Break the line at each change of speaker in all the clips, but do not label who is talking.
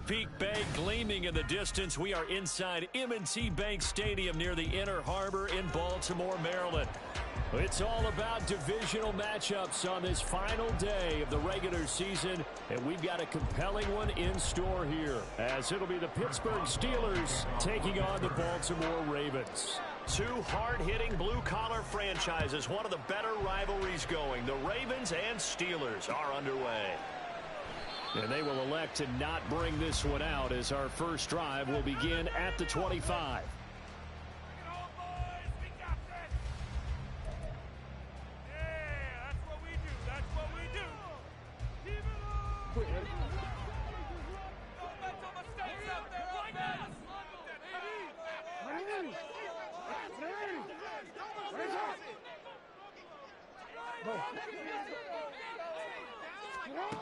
Chesapeake Bay gleaming in the distance. We are inside M&T Bank Stadium near the Inner Harbor in Baltimore, Maryland. It's all about divisional matchups on this final day of the regular season, and we've got a compelling one in store here, as it'll be the Pittsburgh Steelers taking on the Baltimore Ravens.
Two hard-hitting blue-collar franchises, one of the better rivalries going. The Ravens and Steelers are underway.
And they will elect to not bring this one out, as our first drive will begin at the 25.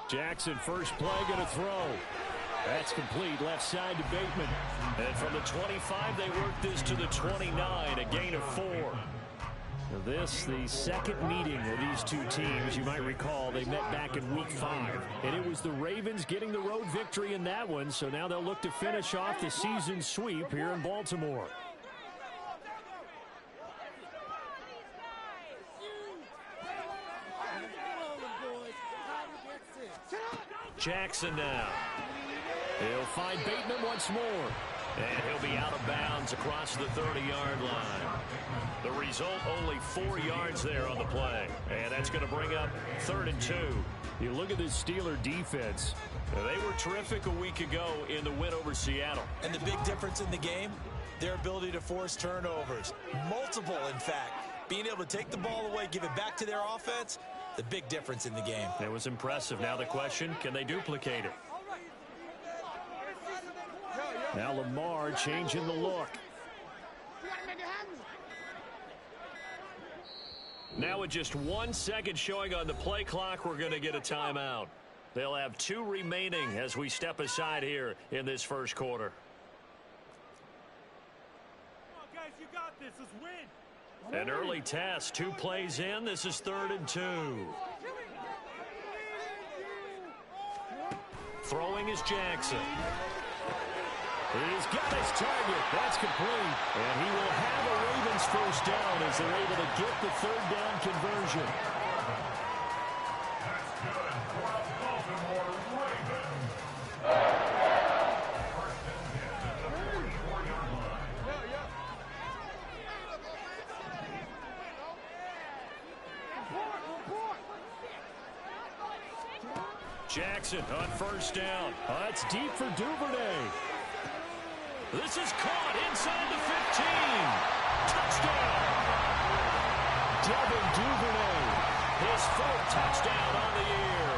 Jackson, first play, going to throw. That's complete, left side to Bateman.
And from the 25, they work this to the 29, a gain of 4.
This, the second meeting of these two teams. You might recall they met back in Week 5. And it was the Ravens getting the road victory in that one, so now they'll look to finish off the season sweep here in Baltimore.
Jackson now.
He'll find Bateman once more.
And he'll be out of bounds across the 30-yard line. The result, only 4 yards there on the play. And that's going to bring up 3rd and 2.
You look at this Steeler defense.
They were terrific a week ago in the win over Seattle.
And the big difference in the game, their ability to force turnovers. Multiple, in fact. Being able to take the ball away, give it back to their offense, the big difference in the game.
It was impressive. Now the question, can they duplicate it?
Now Lamar changing the look.
Now with just 1 second showing on the play clock, we're going to get a timeout. They'll have 2 remaining as we step aside here in this first quarter.
Come on, guys, you got this. Let's win.
An early test, 2 plays in. This is 3rd and 2. Throwing is Jackson.
He's got his target. That's complete. And he will have a Ravens first down as they're able to get the 3rd down conversion. Jackson on first down. It's deep for Duvernay.
This is caught inside the 15. Touchdown.
Devin Duvernay.
His 4th touchdown on the year.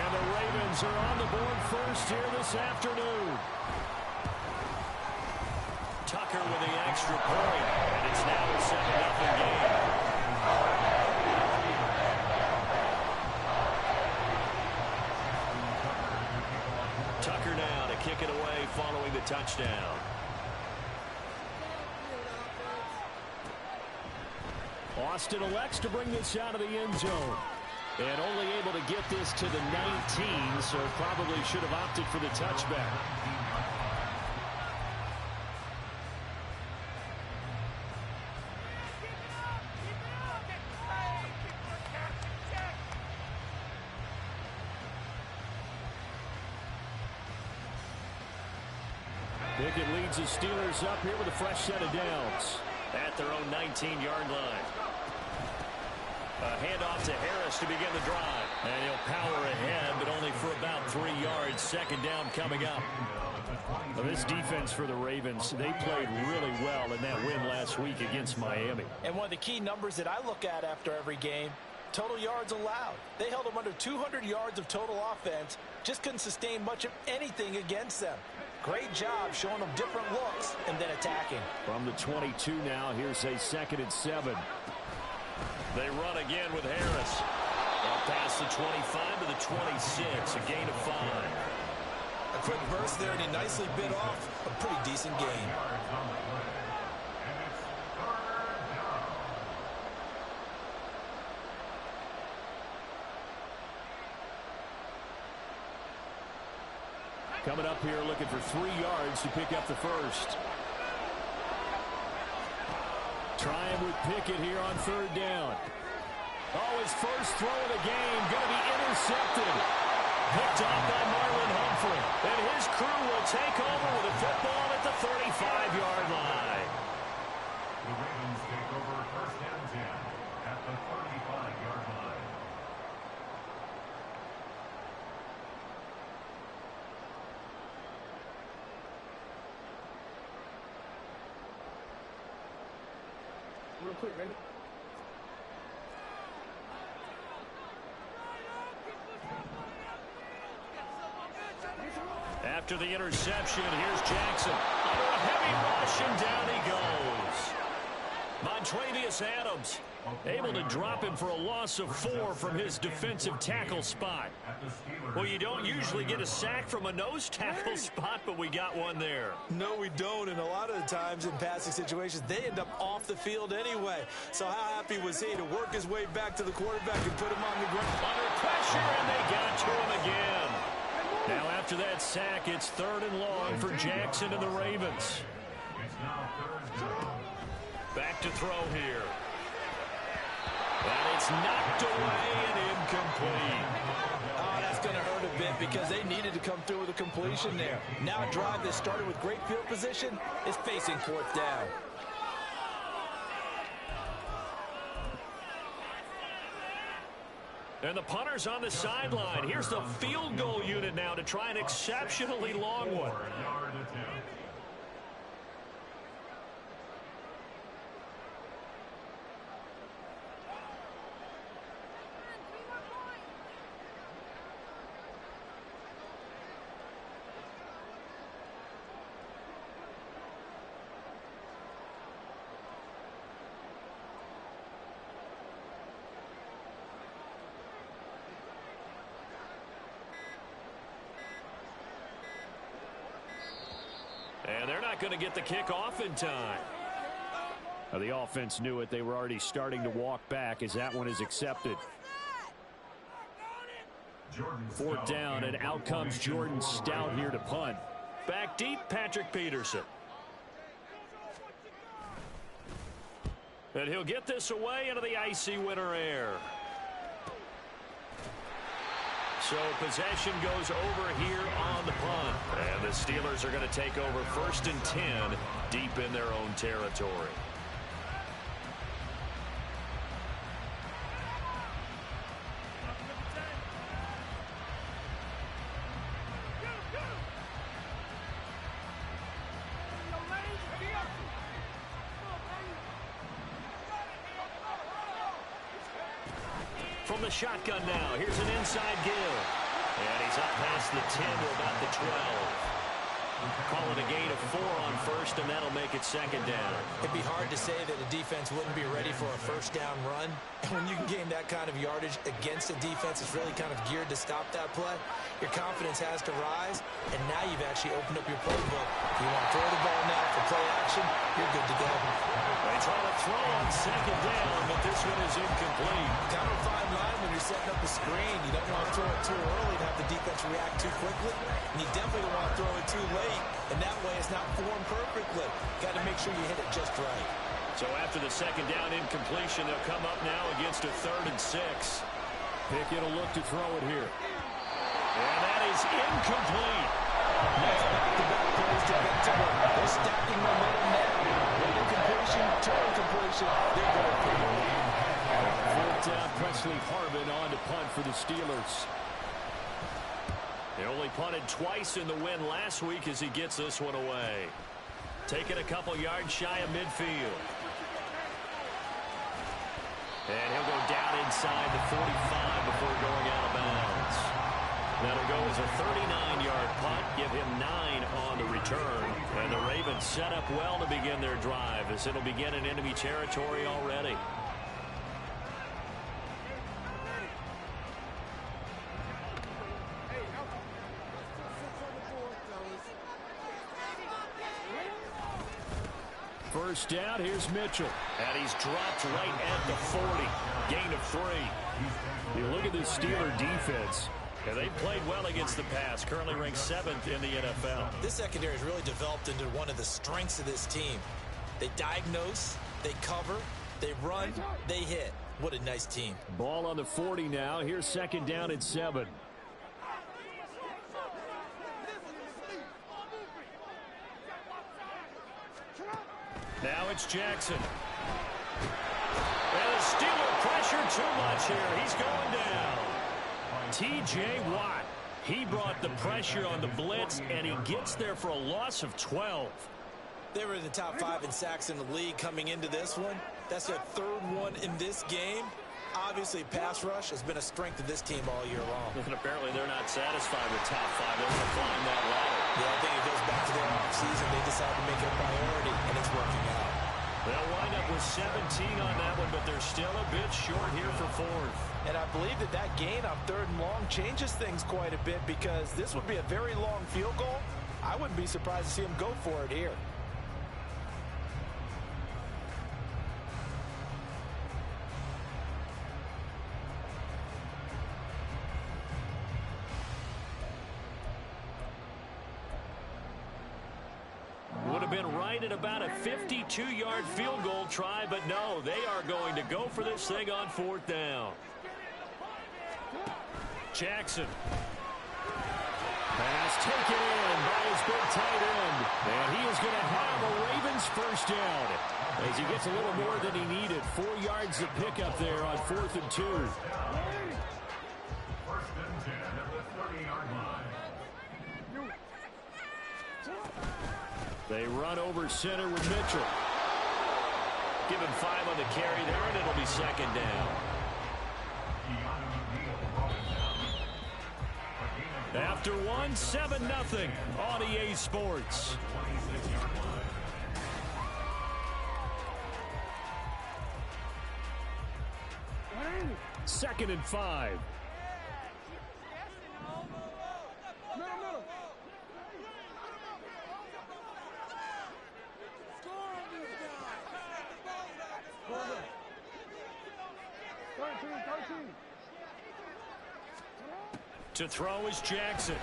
And the Ravens are on the board first here this afternoon.
Tucker with the extra point. And it's now a 7-0 game. Tucker now to kick it away following the touchdown.
Austin elects to bring this out of the end zone. And only able to get this to the 19, so probably should have opted for the touchback. Pickett leads the Steelers up here with a fresh set of downs.
At their own 19-yard line. A handoff to Harris to begin the drive.
And he'll power ahead, but only for about 3 yards. 2nd down coming up. Well, this defense for the Ravens, they played really well in that win last week against Miami.
And one of the key numbers that I look at after every game, total yards allowed. They held them under 200 yards of total offense. Just couldn't sustain much of anything against them. Great job showing them different looks and then attacking.
From the 22 now, here's a 2nd and 7.
They run again with Harris. Up past the 25 to the 26, a gain of 5.
A quick burst there, and he nicely bit off a pretty decent gain.
Coming up here looking for 3 yards to pick up the first. Trying with Pickett here on 3rd down. Oh, his first throw of the game going to be intercepted. Picked off by Marlon Humphrey. And his crew will take over with a football at the 35-yard line.
The Ravens take over 1st and 10 at the 35-yard line.
Real quick, ready?
After the interception, here's Jackson. Under a heavy rush, and down he goes. Montravius Adams able to drop him for a loss of 4 from his defensive tackle spot. Well, you don't usually get a sack from a nose tackle spot, but we got one there.
No, we don't, and a lot of the times in passing situations, they end up off the field anyway. So how happy was he to work his way back to the quarterback and put him on the ground?
Under pressure, and they got to him again. Now after that sack, it's 3rd and long for Jackson and the Ravens. Back to throw here. And it's knocked away and incomplete.
Oh, that's going to hurt a bit because they needed to come through with a completion there. Now a drive that started with great field position is facing 4th down.
And the punter's on the sideline. Here's the field goal unit now to try an exceptionally long one. And they're not going to get the kick off in time. Now, the offense knew it. They were already starting to walk back as that one is accepted. 4th down, and out comes Jordan Stout here to punt. Back deep, Patrick Peterson. And he'll get this away into the icy winter air. So possession goes over here on the punt. And the Steelers are going to take over 1st and 10 deep in their own territory. From the shotgun now, here's an inside give. And he's up past the 10 to about the 12. Call it a gain of 4 on 1st, and that'll make it 2nd down.
It'd be hard to say that a defense wouldn't be ready for a 1st down run. And when you can gain that kind of yardage against a defense that's really kind of geared to stop that play, your confidence has to rise, and now you've actually opened up your playbook. If you want to throw the ball now for play action, you're good to go.
They try to throw on 2nd down, but this one is incomplete.
Kind of a fine line when you're setting up a screen. You don't want to throw it too early to have the defense react too quickly, and you definitely don't want to throw it too late, and that way it's not formed perfectly. Got to make sure you hit it just right.
So after the 2nd down incompletion, they'll come up now against a 3rd and 6. Pickett will look to throw it here. And that is incomplete.
That's back-to-back plays to get to them. They're stacking momentum now. One incompletion, 2 incompletion. They're going to put it.
4th down, Presley Harvin on to punt for the Steelers. They only punted twice in the win last week as he gets this one away. Taking a couple yards shy of midfield. And he'll go down inside the 45 before going out of bounds. That'll go as a 39-yard punt, give him 9 on the return. And the Ravens set up well to begin their drive as it'll begin in enemy territory already. First down, here's Mitchell. And he's dropped right at the 40. Gain of 3. You look at this Steeler defense. And they played well against the pass, currently ranked 7th in the NFL.
This secondary has really developed into one of the strengths of this team. They diagnose, they cover, they run, they hit. What a nice team.
Ball on the 40 now. Here's 2nd down and 7. Now it's Jackson. And the Steeler pressure too much here. He's going down. T.J. Watt. He brought the pressure on the blitz, and he gets there for a loss of 12.
They were in the top 5 in sacks in the league coming into this one. That's their 3rd one in this game. Obviously, pass rush has been a strength of this team all year long.
And apparently they're not satisfied with top 5. They're going to climb that ladder.
Yeah, I think it goes back to their offseason. They decided to make it a priority, and it's working out.
They'll wind up with 17 on that one, but they're still a bit short here for 4th.
And I believe that gain on 3rd and long changes things quite a bit, because this would be a very long field goal. I wouldn't be surprised to see him go for it here.
Would have been right at about a 52-yard field goal try, but no, they are going to go for this thing on 4th down. Jackson. Pass taken in by his big tight end. And he is going to have a Ravens 1st down as he gets a little more than he needed. 4 yards to pick up there on 4th and 2.
1st and 10 at the 30-yard line.
They run over center with Mitchell. Give him 5 on the carry there, and it'll be 2nd down. After 1, 7-0 on EA Sports. Second and 5. To throw is Jackson.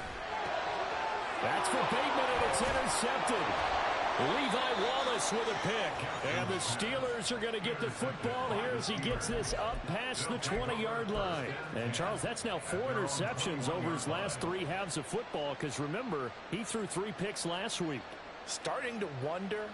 That's for Bateman, and it's intercepted. Levi Wallace with a pick. And the Steelers are going to get the football here as he gets this up past the 20-yard line. And, Charles, that's now 4 interceptions over his last 3 halves of football, because, remember, he threw 3 picks last week.
Starting to wonder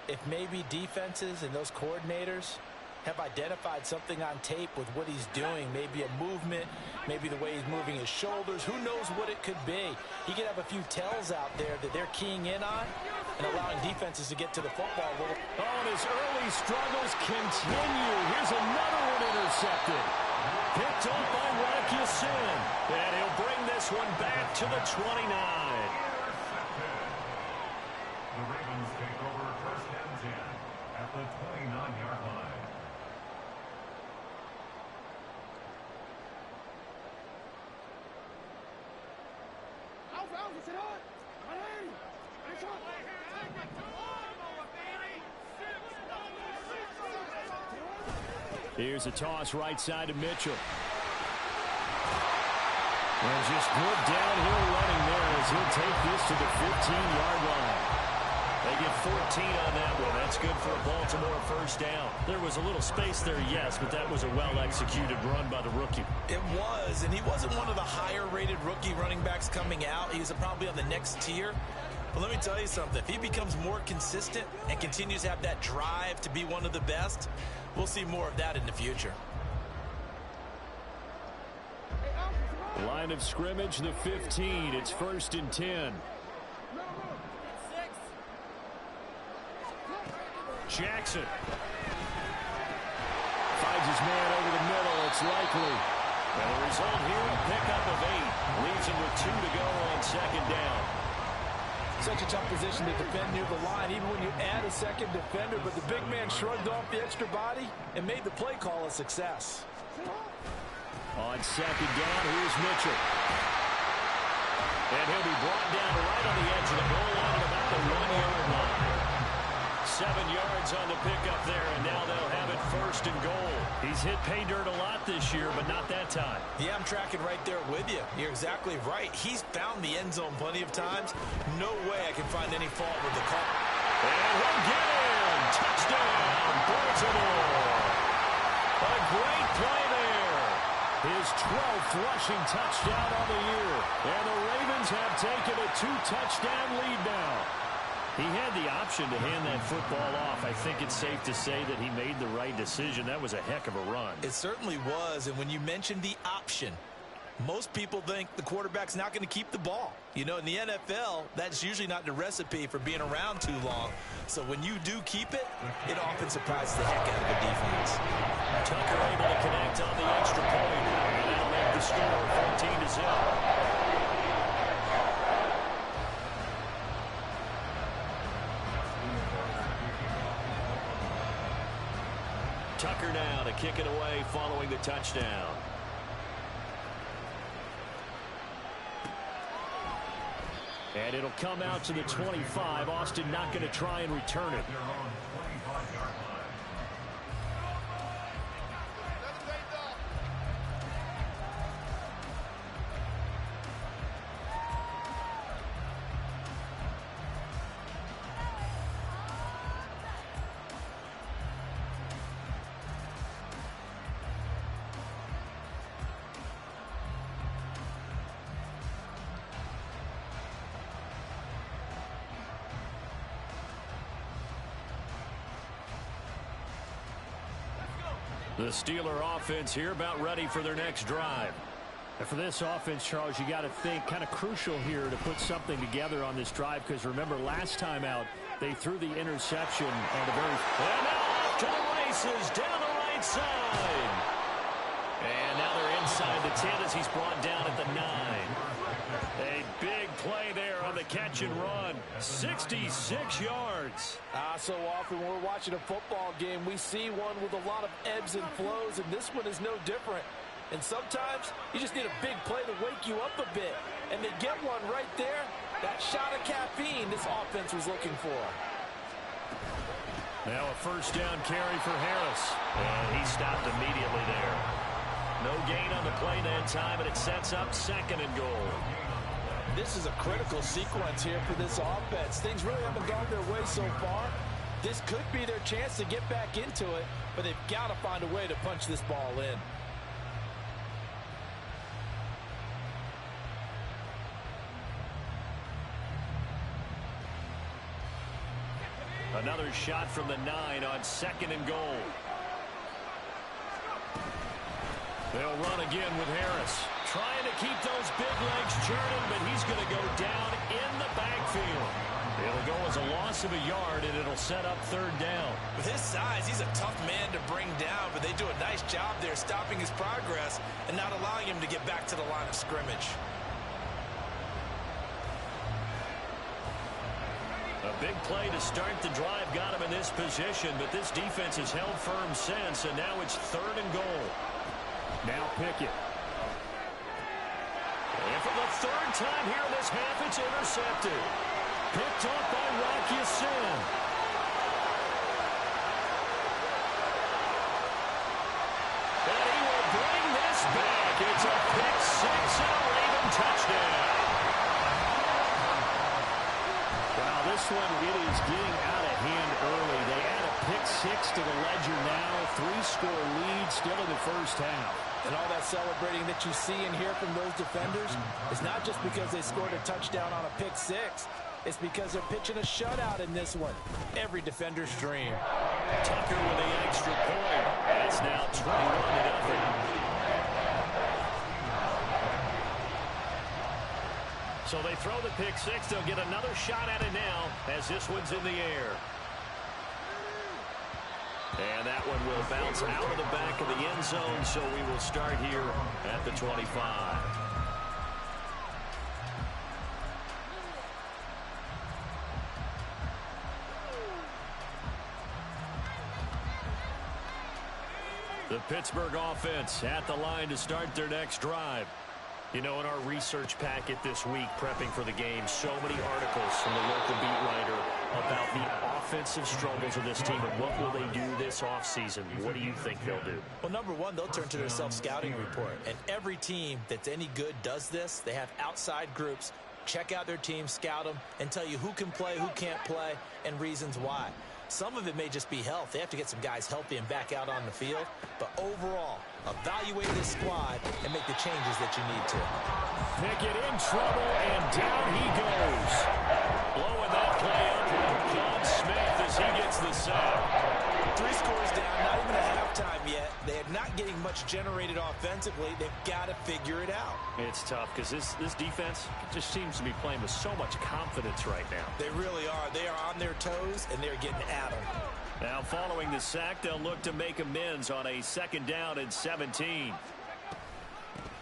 if maybe defenses and those coordinators have identified something on tape with what he's doing. Maybe a movement, maybe the way he's moving his shoulders. Who knows what it could be? He could have a few tells out there that they're keying in on and allowing defenses to get to the football a little.
Oh, and his early struggles continue. Here's another one intercepted. Picked up by Rakiasin. And he'll bring this one back to the 29.
The Ravens take over 1st and 10 at the 29-yard line.
Here's a toss right side to Mitchell. And just good downhill running there as he'll take this to the 15-yard line. They get 14 on that one. That's good for a Baltimore 1st down. There was a little space there, yes, but that was a well-executed run by the rookie.
It was, and he wasn't one of the higher-rated rookie running backs coming out. He's probably on the next tier. But let me tell you something. If he becomes more consistent and continues to have that drive to be one of the best, we'll see more of that in the future.
Line of scrimmage, the 15. It's 1st and 10. Jackson finds his man over the middle. It's likely. And the result here, a pickup of 8. Leaves him with 2 to go on 2nd down.
Such a tough position to defend near the line, even when you add a second defender, but the big man shrugged off the extra body and made the play call a success.
On 2nd down, here's Mitchell. And he'll be brought down right on the edge of the goal line at about the 1-yard line. 7 yards on the pickup there, and now they'll have it
at 1st and goal.
He's hit pay dirt a lot this year, but not that time.
Yeah, I'm tracking right there with you. You're exactly right. He's found the end zone plenty of times. No way I can find any fault with the call.
And he'll get in. Touchdown, Baltimore. A great play there.
His 12th rushing touchdown on the year. And the Ravens have taken a 2-touchdown lead now. He had the option to hand that football off. I think it's safe to say that he made the right decision. That was a heck of a run.
It certainly was. And when you mentioned the option, most people think the quarterback's not going to keep the ball. You know, in the NFL, that's usually not the recipe for being around too long. So when you do keep it, it often surprises the heck out of the defense.
Tucker able to connect on the extra point. And that'll make the score 14-0. Tucker now to kick it away following the touchdown.
And it'll come out to the 25. Austin not going to try and return it. The Steeler offense here about ready for their next drive. And for this offense, Charles, you got to think kind of crucial here to put something together on this drive, because remember last time out they threw the interception on the very...
And now off to the races down the right side. And now they're inside the 10 as he's brought down at the 9. A big play there on the catch and run. 66 yards.
So often when we're watching a football game, we see one with a lot of ebbs and flows, and this one is no different. And sometimes you just need a big play to wake you up a bit. And they get one right there. That shot of caffeine this offense was looking for.
Now a first down carry for Harris.
And he stopped immediately there. No gain on the play that time, and it sets up 2nd and goal.
This is a critical sequence here for this offense. Things really haven't gone their way so far. This could be their chance to get back into it, but they've got to find a way to punch this ball in.
Another shot from the 9 on 2nd and goal.
They'll run again with Harris.
Trying to keep those big legs churning, but he's going to go down in the backfield.
It'll go as a loss of a yard, and it'll set up 3rd down.
With his size, he's a tough man to bring down, but they do a nice job there stopping his progress and not allowing him to get back to the line of scrimmage.
A big play to start the drive got him in this position, but this defense has held firm since, and now it's 3rd and goal.
Now Pickett.
And for the 3rd time here in this half, it's intercepted.
Picked off by Rocky Sin.
And he will bring this back. It's a pick 6 and a Raven touchdown.
Wow, this one, it is getting out of hand early. They add a pick 6 to the ledger now. 3-score lead still in the first half.
And all that celebrating that you see and hear from those defenders is not just because they scored a touchdown on a pick 6. It's because they're pitching a shutout in this one. Every defender's dream.
Tucker with the extra point. It's now 21-0.
So they throw the pick 6. They'll get another shot at it now as this one's in the air.
And that one will bounce out of the back of the end zone, so we will start here at the 25.
The Pittsburgh offense at the line to start their next drive. You know, in our research packet this week, prepping for the game, so many articles from the local beat writer about the offensive struggles of this team and what will they do this offseason. What do you think they'll do?
Well, number one, they'll turn to their self-scouting report. And every team that's any good does this. They have outside groups. Check out their team, scout them, and tell you who can play, who can't play, and reasons why. Some of it may just be health. They have to get some guys healthy and back out on the field. But overall, evaluate this squad and make the changes that you need to.
Pickett in trouble, and down he goes. Blowing that play up with John Smith as he gets the sack.
3 scores down, not even a halftime yet. They are not getting much generated offensively. They've got to figure it out.
It's tough because this defense just seems to be playing with so much confidence right now.
They really are. They are on their toes, and they're getting at them.
Now, following the sack, they'll look to make amends on a 2nd down and 17.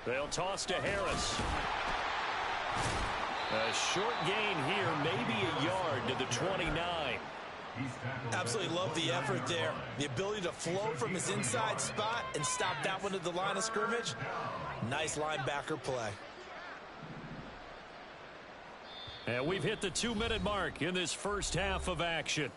They'll toss to Harris. A short gain here, maybe a yard to the 29.
Absolutely love the effort there. The ability to flow from his inside spot and stop that one at the line of scrimmage. Nice linebacker play.
And we've hit the 2-minute mark in this first half of action.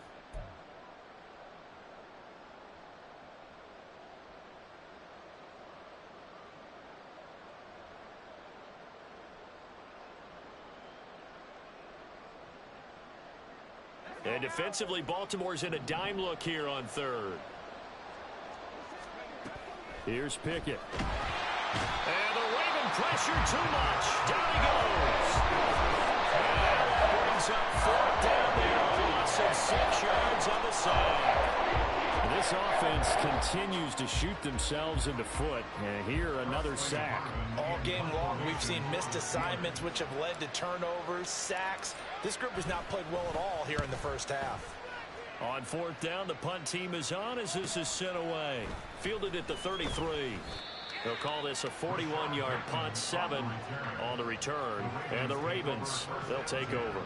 And defensively, Baltimore's in a dime look here on 3rd. Here's Pickett. And the Raven pressure too much. Down he goes. And that brings up 4th down there. A loss of 6 yards on the side. This offense continues to shoot themselves in the foot. And here, another sack.
All game long, we've seen missed assignments, which have led to turnovers, sacks. This group has not played well at all here in the first half.
On 4th down, the punt team is on as this is sent away. Fielded at the 33. They'll call this a 41-yard punt, 7 on the return. And the Ravens, they'll take over.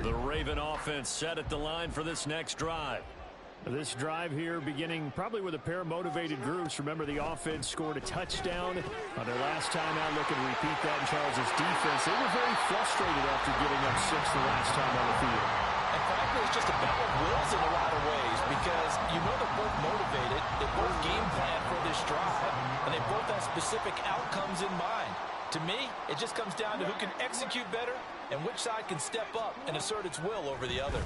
The Raven offense set at the line for this next drive. This drive here beginning probably with a pair of motivated groups. Remember, the offense scored a touchdown on their last time out. Looking to repeat that in Charles' defense. They were very frustrated after giving up 6 the last time on the field.
And frankly, it's just a battle of wills in a lot of ways because you know they're both motivated. They both game plan for this drive, and they both have specific outcomes in mind. To me, it just comes down to who can execute better and which side can step up and assert its will over the other.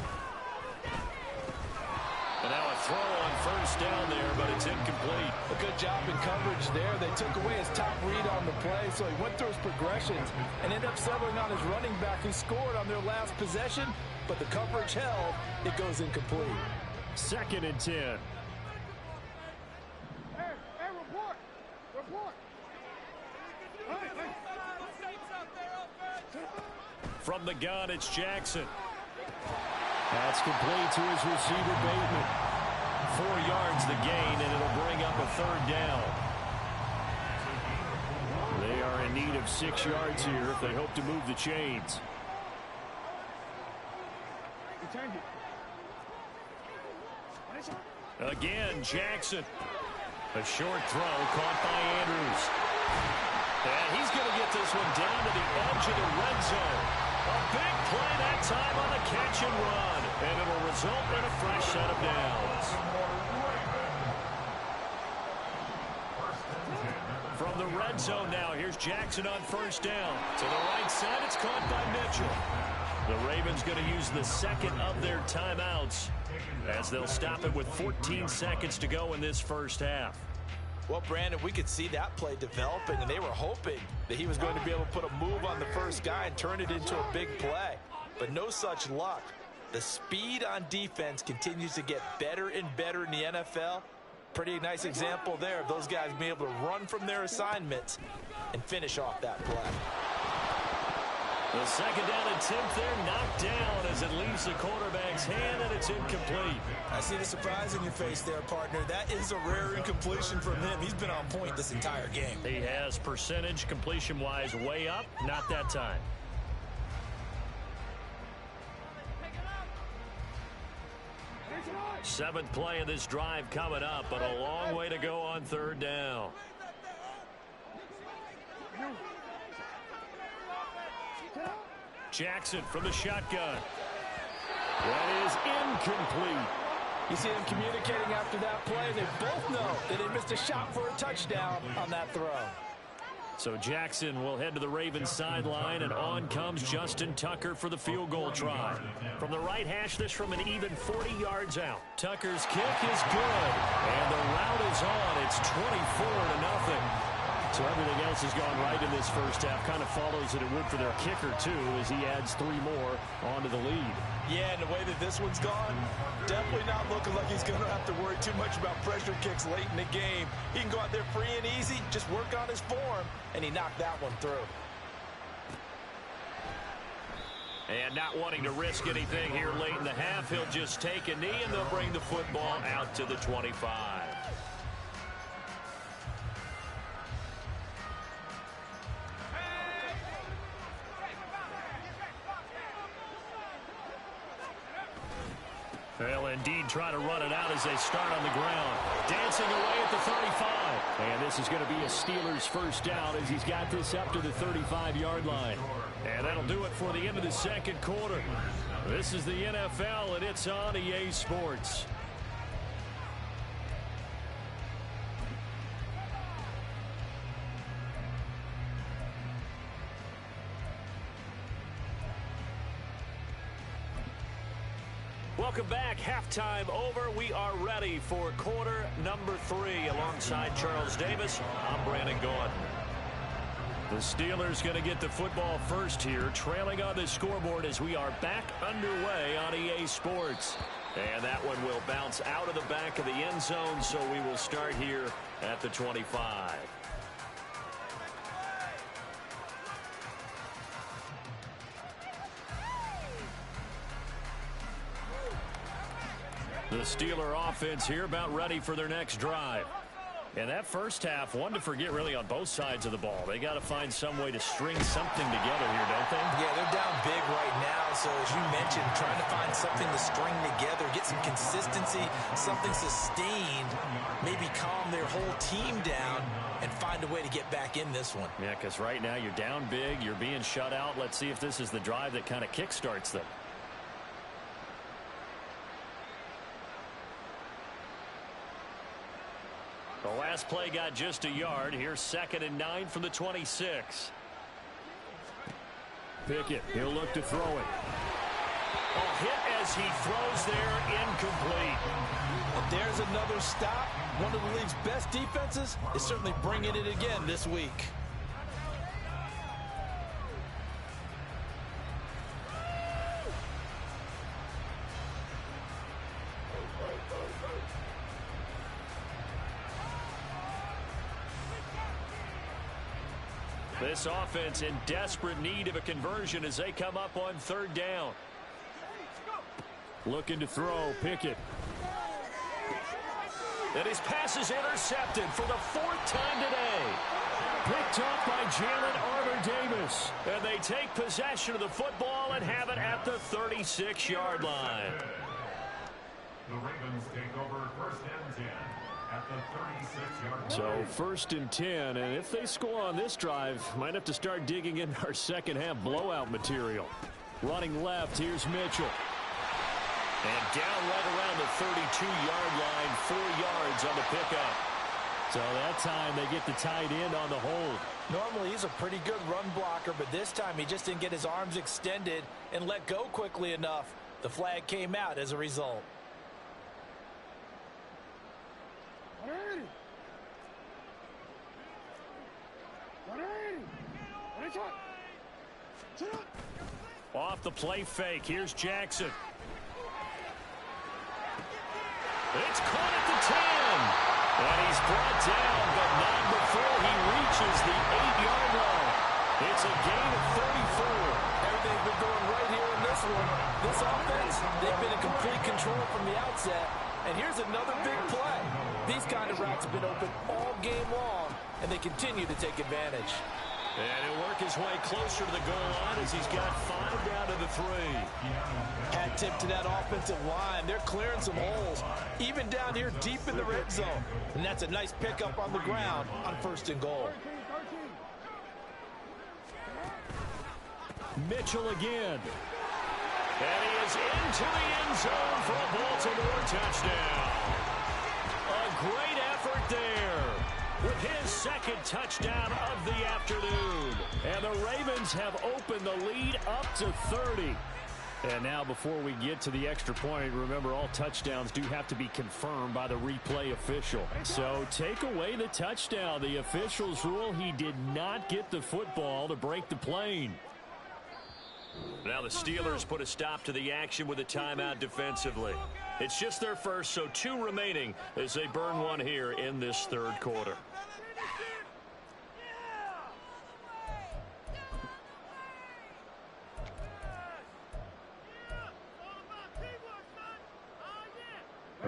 And now a throw on 1st down there, but it's incomplete.
A good job in coverage there. They took away his top read on the play, so he went through his progressions and ended up settling on his running back who scored on their last possession, but the coverage held. It goes incomplete.
2nd and 10.
Hey, report! Report! Hey.
From the gun, it's Jackson. That's complete to his receiver, Bateman. 4 yards the gain, and it'll bring up a 3rd down. They are in need of 6 yards here if they hope to move the chains. Again, Jackson. A short throw caught by Andrews. And he's going to get this one down to the edge of the red zone. A big play that time on the catch and run. And it'll result in a fresh set of downs. From the red zone now, here's Jackson on 1st down. To the right side, it's caught by Mitchell. The Ravens going to use the 2nd of their timeouts as they'll stop it with 14 seconds to go in this first half.
Well, Brandon, we could see that play developing, and they were hoping that he was going to be able to put a move on the first guy and turn it into a big play. But no such luck. The speed on defense continues to get better and better in the NFL. Pretty nice example there of those guys being able to run from their assignments and finish off that play.
The 2nd down attempt there knocked down as it leaves the quarterback's hand, and it's incomplete.
I see the surprise in your face there, partner. That is a rare incompletion from him. He's been on point this entire game.
He has percentage completion-wise way up. Not that time. Seventh play of this drive coming up, but a long way to go on 3rd down. Jackson from the shotgun. That is incomplete.
You see them communicating after that play. They both know that they missed a shot for a touchdown on that throw.
So Jackson will head to the Ravens sideline, and on comes Justin Tucker for the field goal try. From the right hash, this from an even 40 yards out. Tucker's kick is good, and the route is on. It's 24-0. So everything else has gone right in this first half. Kind of follows that it would for their kicker, too, as he adds 3 more onto the lead.
Yeah, and the way that this one's gone, definitely not looking like he's going to have to worry too much about pressure kicks late in the game. He can go out there free and easy, just work on his form, and he knocked that one through.
And not wanting to risk anything here late in the half, he'll just take a knee, and they'll bring the football out to the 25. They'll indeed try to run it out as they start on the ground. Dancing away at the 35. And this is going to be a Steelers first down as he's got this up to the 35-yard line. And that'll do it for the end of the second quarter. This is the NFL, and it's on EA Sports. Welcome back. Halftime over. We are ready for quarter number 3. Alongside Charles Davis, I'm Brandon Gaudin. The Steelers going to get the football first here, trailing on the scoreboard as we are back underway on EA Sports. And that one will bounce out of the back of the end zone, so we will start here at the 25. The Steeler offense here about ready for their next drive. And that first half, one to forget really on both sides of the ball. They got to find some way to string something together here, don't they?
Yeah, they're down big right now. So as you mentioned, trying to find something to string together, get some consistency, something sustained, maybe calm their whole team down and find a way to get back in this one.
Yeah, because right now you're down big, you're being shut out. Let's see if this is the drive that kind of kickstarts them. The last play got just a yard. Here's 2nd and 9 from the 26. Pickett, he'll look to throw it. A hit as he throws there, incomplete.
And there's another stop. One of the league's best defenses is certainly bringing it again this week.
This offense in desperate need of a conversion as they come up on 3rd down. Looking to throw, Pickett. And his pass is intercepted for the 4th time today. Picked up by Jalen Armour-Davis. And they take possession of the football and have it at the 36-yard line.
The Ravens take over 1st and 10. At the 36-yard line.
So 1st and 10, and if they score on this drive, might have to start digging in our second half blowout material. Running left, here's Mitchell. And down right around the 32-yard line, 4 yards on the pickup. So that time they get the tight end on the hold.
Normally he's a pretty good run blocker, but this time he just didn't get his arms extended and let go quickly enough. The flag came out as a result.
Off the play fake, here's Jackson. It's caught at the 10. And he's brought down, but not before he reaches the 8-yard line. It's a gain of 34.
Everything's been going right here in this one. This offense, they've been in complete control from the outset. And here's another big play. These kind of routes have been open all game long, and they continue to take advantage.
And he'll work his way closer to the goal line as he's got 5 down to the 3.
Hat tip to that offensive line. They're clearing some holes, even down here deep in the red zone. And that's a nice pickup on the ground on 1st and goal.
Mitchell again.
And he is into the end zone for a Baltimore touchdown. A great effort there with his second touchdown of the afternoon.
And the Ravens have opened the lead up to 30. And now before we get to the extra point, remember all touchdowns do have to be confirmed by the replay official. So take away the touchdown. The officials rule he did not get the football to break the plane.
Now the Steelers put a stop to the action with a timeout defensively. It's just their first, so 2 remaining as they burn one here in this third quarter.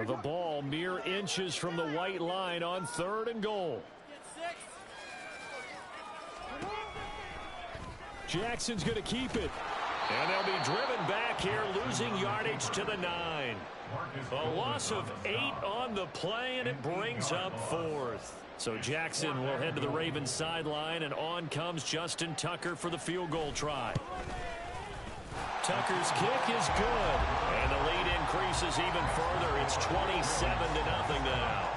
The ball mere inches from the white line on 3rd and goal. Jackson's going to keep it.
And they'll be driven back here, losing yardage to the 9. A loss of 8 on the play, and it brings up 4th.
So Jackson will head to the Ravens sideline, and on comes Justin Tucker for the field goal try. Tucker's kick is good.
And the lead increases even further. It's 27-0 now.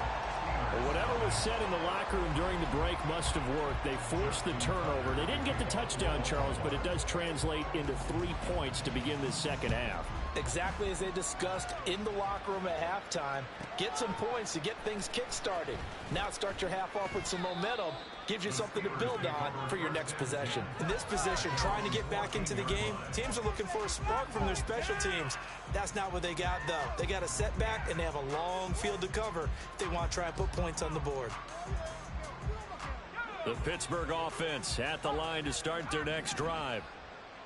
Well, whatever was said in the locker room during the break must have worked. They forced the turnover. They didn't get the touchdown, Charles, but it does translate into 3 points to begin this second half.
Exactly as they discussed in the locker room at halftime. Get some points to get things kick-started. Now start your half off with some momentum. Gives you something to build on for your next possession.
In this position, trying to get back into the game, teams are looking for a spark from their special teams. That's not what they got, though. They got a setback, and they have a long field to cover if they want to try and put points on the board.
The Pittsburgh offense at the line to start their next drive.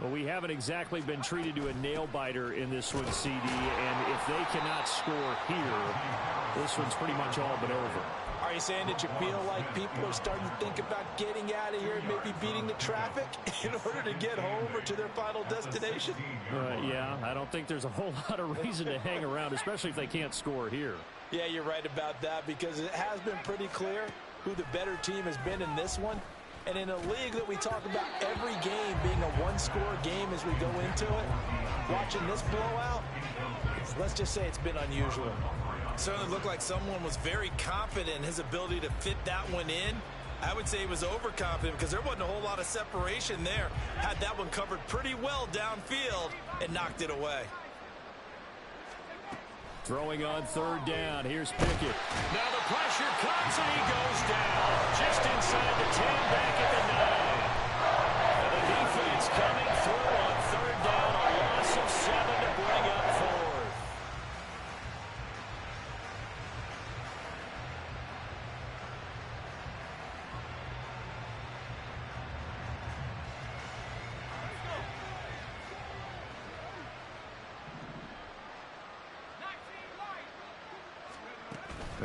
Well, we haven't exactly been treated to a nail-biter in this one, CD, and if they cannot score here, this one's pretty much all but over.
Are you saying that you feel like people are starting to think about getting out of here and maybe beating the traffic in order to get home or to their final destination?
Yeah, I don't think there's a whole lot of reason to hang around, especially if they can't score here.
Yeah, you're right about that, because it has been pretty clear who the better team has been in this one. And in a league that we talk about every game being a one-score game as we go into it, watching this blowout, let's just say it's been unusual.
It certainly looked like someone was very confident in his ability to fit that one in. I would say he was overconfident because there wasn't a whole lot of separation there. Had that one covered pretty well downfield and knocked it away.
Throwing on 3rd down. Here's Pickett.
Now the pressure comes and he goes down just inside the 10, back at the 9. And the defense coming through on 3rd down, a loss of 7 to bring up 4th.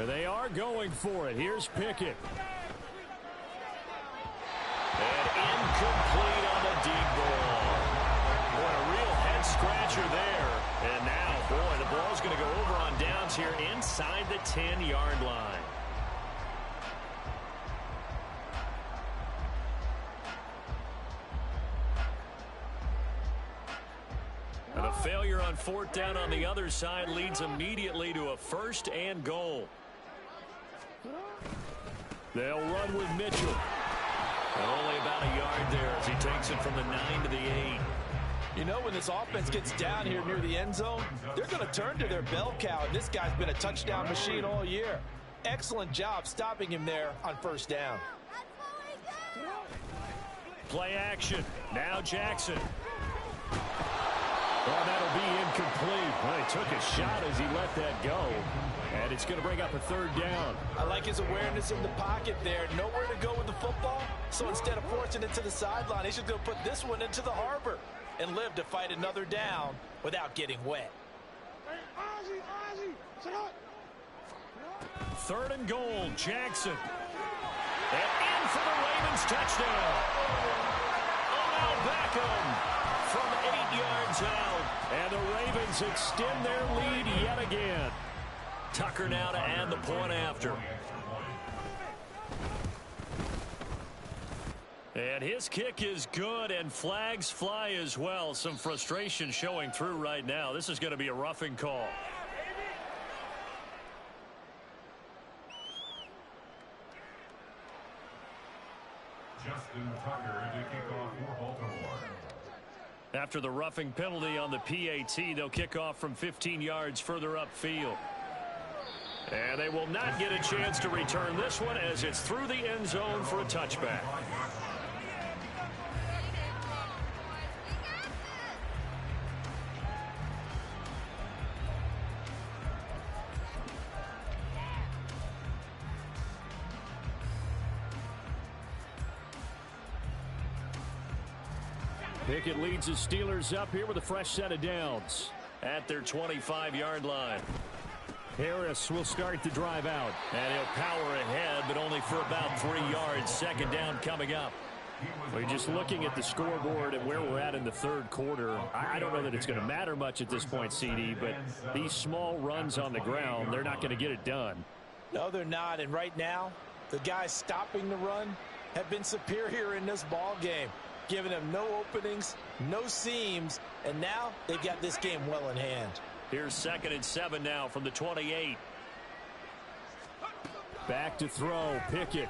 They are going for it. Here's Pickett.
And incomplete on the deep ball. Boy, a real head-scratcher there. And now, boy, the ball's going to go over on downs here inside the 10-yard line. And a failure on 4th down on the other side leads immediately to a 1st and goal.
They'll run with Mitchell.
And only about a yard there as he takes it from the 9 to the 8.
You know, when this offense gets down here near the end zone, they're going to turn to their bell cow. And this guy's been a touchdown machine all year. Excellent job stopping him there on 1st down.
Play action. Now Jackson. Well, that'll be incomplete. Well, he took a shot as he let that go. And it's going to bring up a 3rd down.
I like his awareness in the pocket there. Nowhere to go with the football. So instead of forcing it to the sideline, he's just going to put this one into the harbor and live to fight another down without getting wet.
3rd and goal, Jackson.
And in for the Ravens touchdown. Odell Beckham from 8 yards out.
And the Ravens extend their lead yet again.
Tucker now to add the point after.
And his kick is good, and flags fly as well. Some frustration showing through right now. This is going to be a roughing call.
Justin Tucker to kick off for Baltimore.
After the roughing penalty on the PAT, they'll kick off from 15 yards further upfield. And they will not get a chance to return this one as it's through the end zone for a touchback. Pickett leads the Steelers up here with a fresh set of downs at their 25-yard line. Harris will start the drive out, and he'll power ahead, but only for about 3 yards. Second down coming up. We're just looking at the scoreboard and where we're at in the third quarter. I don't know that it's going to matter much at this point, CD, but these small runs on the ground, they're not going to get it done.
No, they're not, and right now, the guys stopping the run have been superior in this ball game, giving them no openings, no seams, and now they've got this game well in hand.
Here's 2nd and 7 now from the 28. Back to throw, Pickett.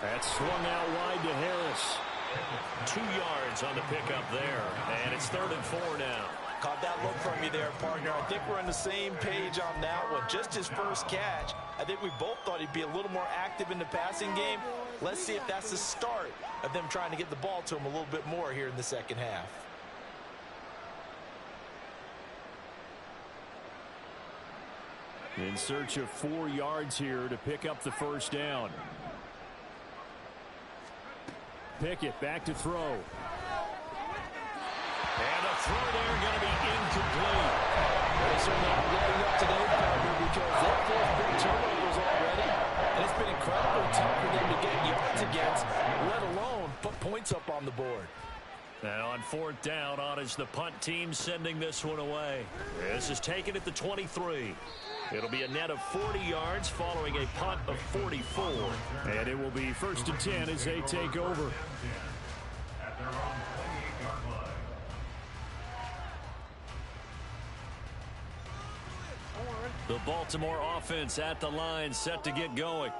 That's swung out wide to Harris. 2 yards on the pickup there, and it's 3rd and 4 now.
Caught that look from you there, partner. I think we're on the same page on that one. Just his first catch. I think we both thought he'd be a little more active in the passing game. Let's see if that's the start of them trying to get the ball to him a little bit more here in the second half.
In search of 4 yards here to pick up the first down. Pickett back to throw. And the throw there going to be incomplete.
They certainly are getting up today, partner, because they've forced big turnovers already. And it's been incredibly tough for them to get yards against, let alone put points up on the board.
Now on 4th down, on is the punt team sending this one away. This is taken at the 23. It'll be a net of 40 yards following a punt of 44. And it will be 1st and 10 as they take over.
At their own 28-yard line.
The Baltimore offense at the line, set to get going.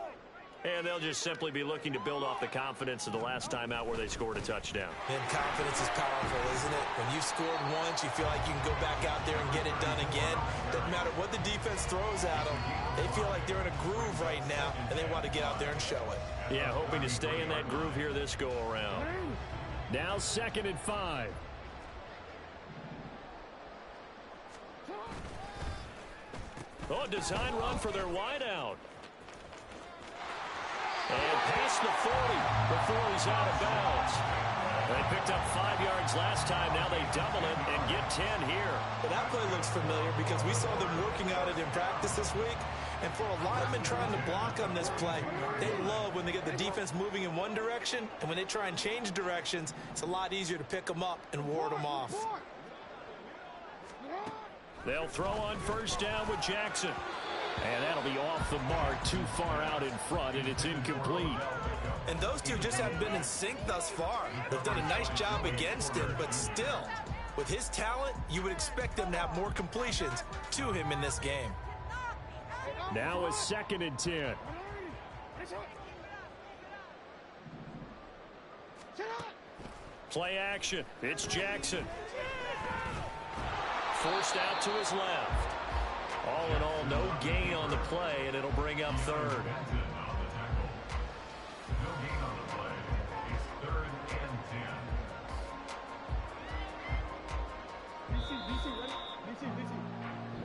And they'll just simply be looking to build off the confidence of the last time out where they scored a touchdown.
And confidence is powerful, isn't it? When you've scored once, you feel like you can go back out there and get it done again. Doesn't matter what the defense throws at them. They feel like they're in a groove right now, and they want to get out there and show it.
Yeah, hoping to stay in that groove here this go-around. Now 2nd and 5. Oh, design run for their wideout. And past the 40 before he's out of bounds. They picked up 5 yards last time. Now they double it and get 10 here.
But that play looks familiar because we saw them working on it in practice this week. And for a lineman trying to block on this play, they love when they get the defense moving in one direction. And when they try and change directions, it's a lot easier to pick them up and ward them off.
They'll throw on 1st down with Jackson. And that'll be off the mark, too far out in front, and it's incomplete.
And those two just haven't been in sync thus far. They've done a nice job against him, but still, with his talent, you would expect them to have more completions to him in this game.
Now a 2nd and 10. Play action. It's Jackson. Forced out to his left. All in all, no gain on the play, and it'll bring up 3rd.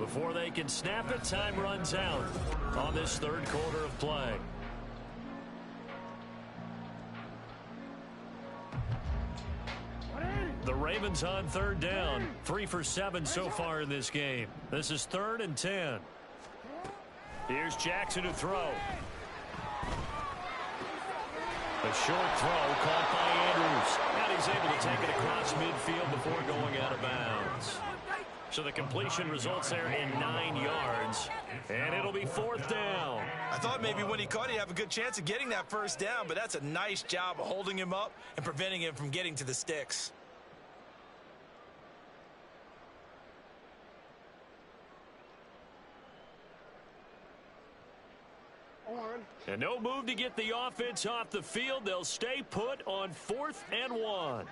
Before they can snap it, time runs out on this 3rd quarter of play. The Ravens on 3rd down. 3 for 7 so far in this game. This is 3rd and 10. Here's Jackson to throw. A short throw caught by Andrews. And he's able to take it across midfield before going out of bounds. So the completion results there in 9 yards, and it'll be 4th down.
I thought maybe when he caught, he'd have a good chance of getting that first down, but that's a nice job of holding him up and preventing him from getting to the sticks.
And no move to get the offense off the field. They'll stay put on 4th and 1.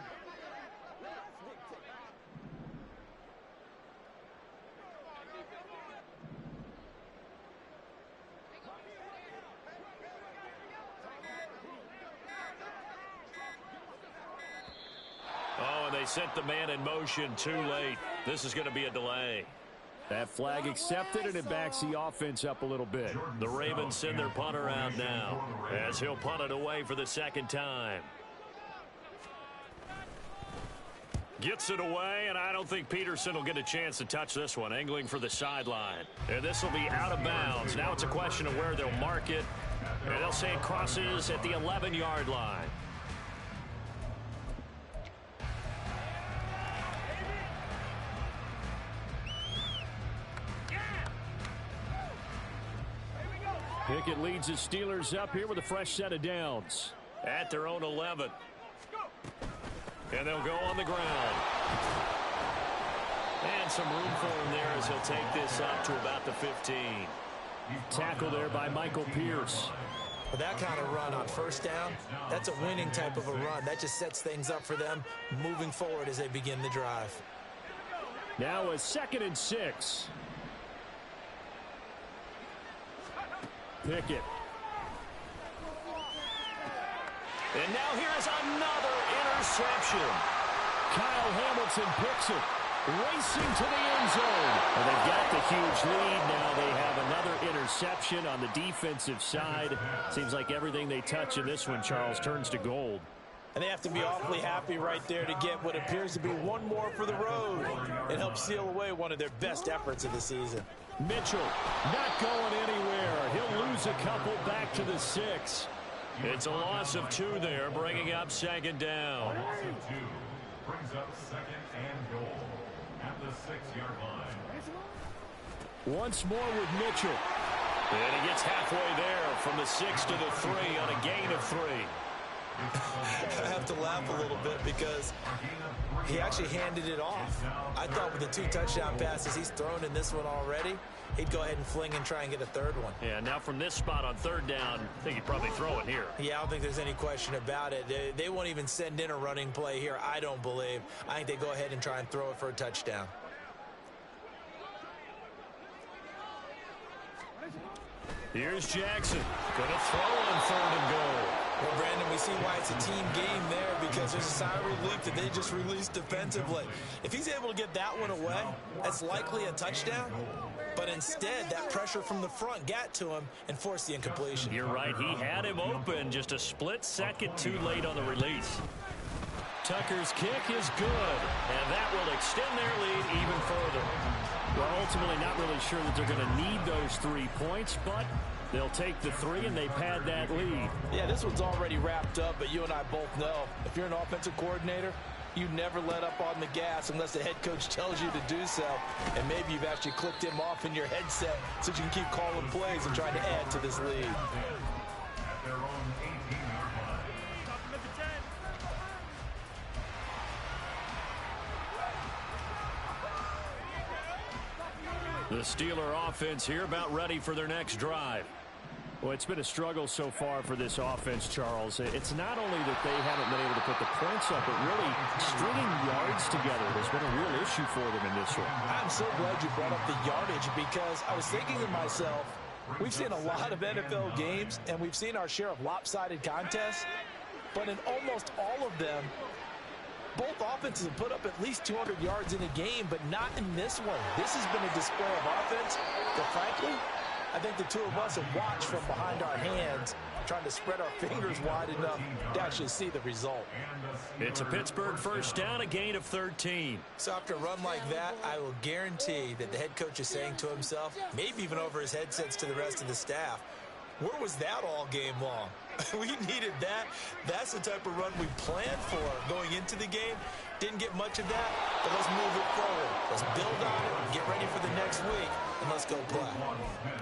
Oh, and they sent the man in motion too late. This is going to be a delay. That flag accepted, and it backs the offense up a little bit. The Ravens send their punter out now as he'll punt it away for the 2nd time. Gets it away, and I don't think Peterson will get a chance to touch this one. Angling for the sideline. And this will be out of bounds. Now it's a question of where they'll mark it. And they'll say it crosses at the 11-yard line. Pickett leads his Steelers up here with a fresh set of downs at their own 11. And they'll go on the ground. And some room for him there as he'll take this up to about the 15. Tackle there by Michael Pierce.
With that kind of run on 1st down, that's a winning type of a run. That just sets things up for them moving forward as they begin the drive.
Now a 2nd and 6. Pickett. And now here's another interception. Kyle Hamilton picks it, racing to the end zone. And they've got the huge lead. Now they have another interception on the defensive side. Seems like everything they touch in this one, Charles, turns to gold.
And they have to be awfully happy right there to get what appears to be one more for the road. It helps seal away one of their best efforts of the season.
Mitchell not going anywhere. He'll lose a couple back to the 6. It's a loss of 2 there, bringing up 2nd down.
Brings up 2nd and goal at the 6-yard line.
Once more with Mitchell. And he gets halfway there from the 6 to the 3 on a gain of 3.
I have to laugh a little bit because he actually handed it off. I thought with the 2 touchdown passes he's thrown in this one already, he'd go ahead and fling and try and get a 3rd one.
Yeah, now from this spot on 3rd down, I think he'd probably throw it here.
Yeah, I don't think there's any question about it. They won't even send in a running play here, I don't believe. I think they go ahead and try and throw it for a touchdown.
Here's Jackson. Going to throw on 3rd and goal.
Well, Brandon, we see why it's a team game there because there's a sigh of relief that they just released defensively. If he's able to get that one away, that's likely a touchdown. But instead, that pressure from the front got to him and forced the incompletion.
You're right. He had him open just a split second too late on the release. Tucker's kick is good, and that will extend their lead even further. Well, ultimately not really sure that they're going to need those 3 points, but they'll take the 3 and they pad that lead.
Yeah, this one's already wrapped up, but you and I both know if you're an offensive coordinator, you never let up on the gas unless the head coach tells you to do so. And maybe you've actually clicked him off in your headset so you can keep calling plays and trying to add to this lead.
At their own 18-yard line.
The Steeler offense here about ready for their next drive. Well, it's been a struggle so far for this offense, Charles. It's not only that they haven't been able to put the points up, but really stringing yards together has been a real issue for them in this one.
I'm so glad you brought up the yardage because I was thinking to myself, we've seen a lot of NFL games and we've seen our share of lopsided contests, but in almost all of them, both offenses have put up at least 200 yards in a game, but not in this one. This has been a display of offense that, frankly, I think the two of us have watched from behind our hands, trying to spread our fingers wide enough to actually see the result.
It's a Pittsburgh first down, a gain of 13.
So after a run like that, I will guarantee that the head coach is saying to himself, maybe even over his headsets to the rest of the staff, where was that all game long?
We needed that. That's the type of run we planned for going into the game. Didn't get much of that, but let's move it forward. Let's build on it, get ready for the next week, and let's go play.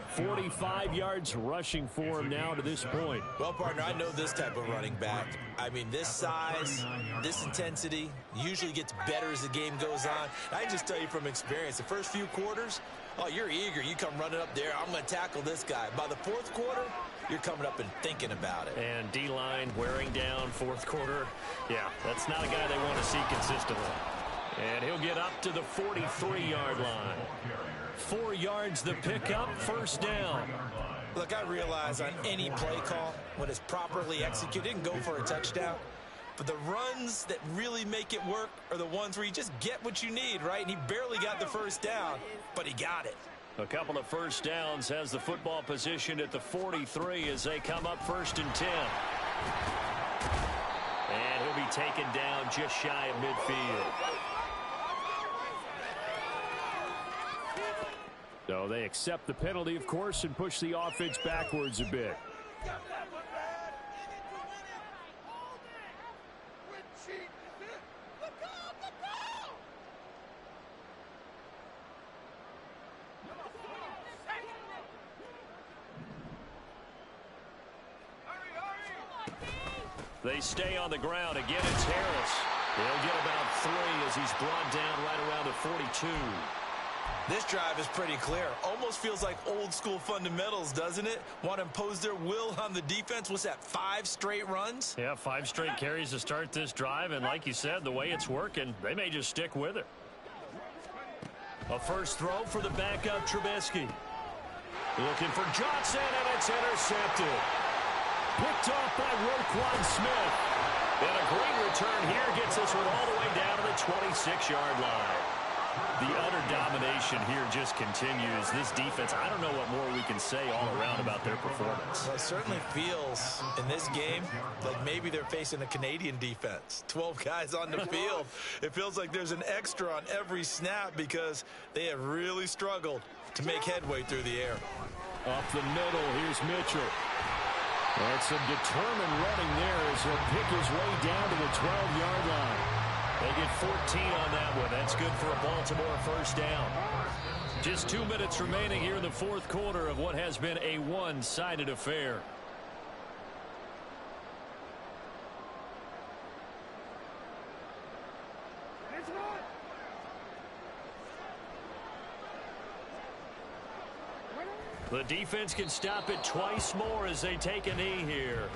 45 yards rushing for him now to this point.
Well, partner, I know this type of running back. I mean, this size, this intensity usually gets better as the game goes on. I can just tell you from experience, the first few quarters, oh, you're eager. You come running up there, I'm going to tackle this guy. By the fourth quarter, you're coming up and thinking about it.
And D-line wearing down fourth quarter. Yeah, that's not a guy they want to see consistently. And he'll get up to the 43-yard line. 4 yards the pickup, first down.
Look, I realize on any play call, when it's properly executed, it can go for a touchdown. But the runs that really make it work are the ones where you just get what you need, right? And he barely got the first down, but he got it.
A couple of first downs, has the football positioned at the 43 as they come up 1st and 10. And he'll be taken down just shy of midfield. So they accept the penalty, of course, and push the offense backwards a bit. They stay on the ground. Again, it's Harris. He'll get about 3 as he's brought down right around the 42.
This drive is pretty clear. Almost feels like old school fundamentals, doesn't it? Want to impose their will on the defense. What's that, 5 straight runs?
Yeah, 5 straight carries to start this drive. And like you said, the way it's working, they may just stick with it. A first throw for the backup Trubisky. Looking for Johnson, and it's intercepted. Picked off by Roquan Smith. And a great return here gets this one all the way down to the 26-yard line. The utter domination here just continues. This defense, I don't know what more we can say all around about their performance.
Well, it certainly feels in this game like maybe they're facing a Canadian defense. 12 guys on the field. It feels like there's an extra on every snap because they have really struggled to make headway through the air.
Up the middle, here's Mitchell. And some determined running there as he'll pick his way down to the 12-yard line. They get 14 on that one. That's good for a Baltimore first down. Just 2 minutes remaining here in the fourth quarter of what has been a one-sided affair. The defense can stop it twice more as they take a knee here.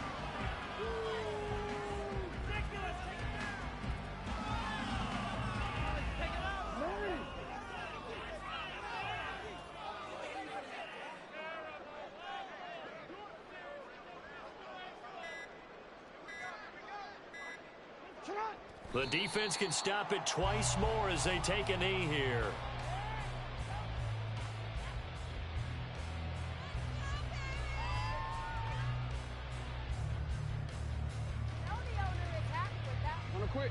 The defense can stop it twice more as they take a knee here.
Quick.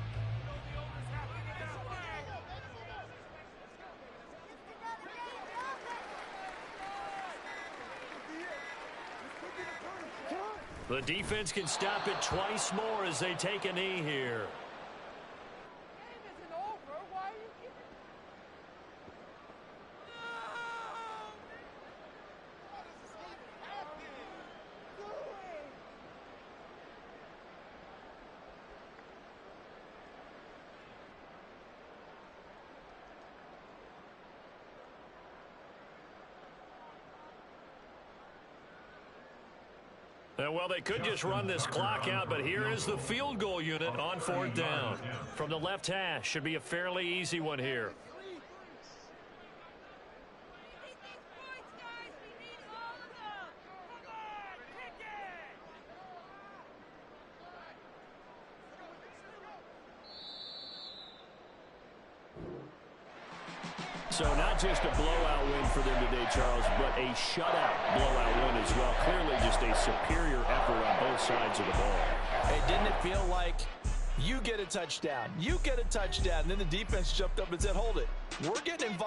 The defense can stop it twice more as they take a knee here. Well, they could just run this clock out, but here is the field goal unit on 4th down. From the left hash, should be a fairly easy one here. So not just a blowout win for them today, Charles, but a shutout blowout win as well. Clearly just a superior effort on both sides of the ball.
Hey, didn't it feel like you get a touchdown, and then the defense jumped up and said, hold it, we're getting involved.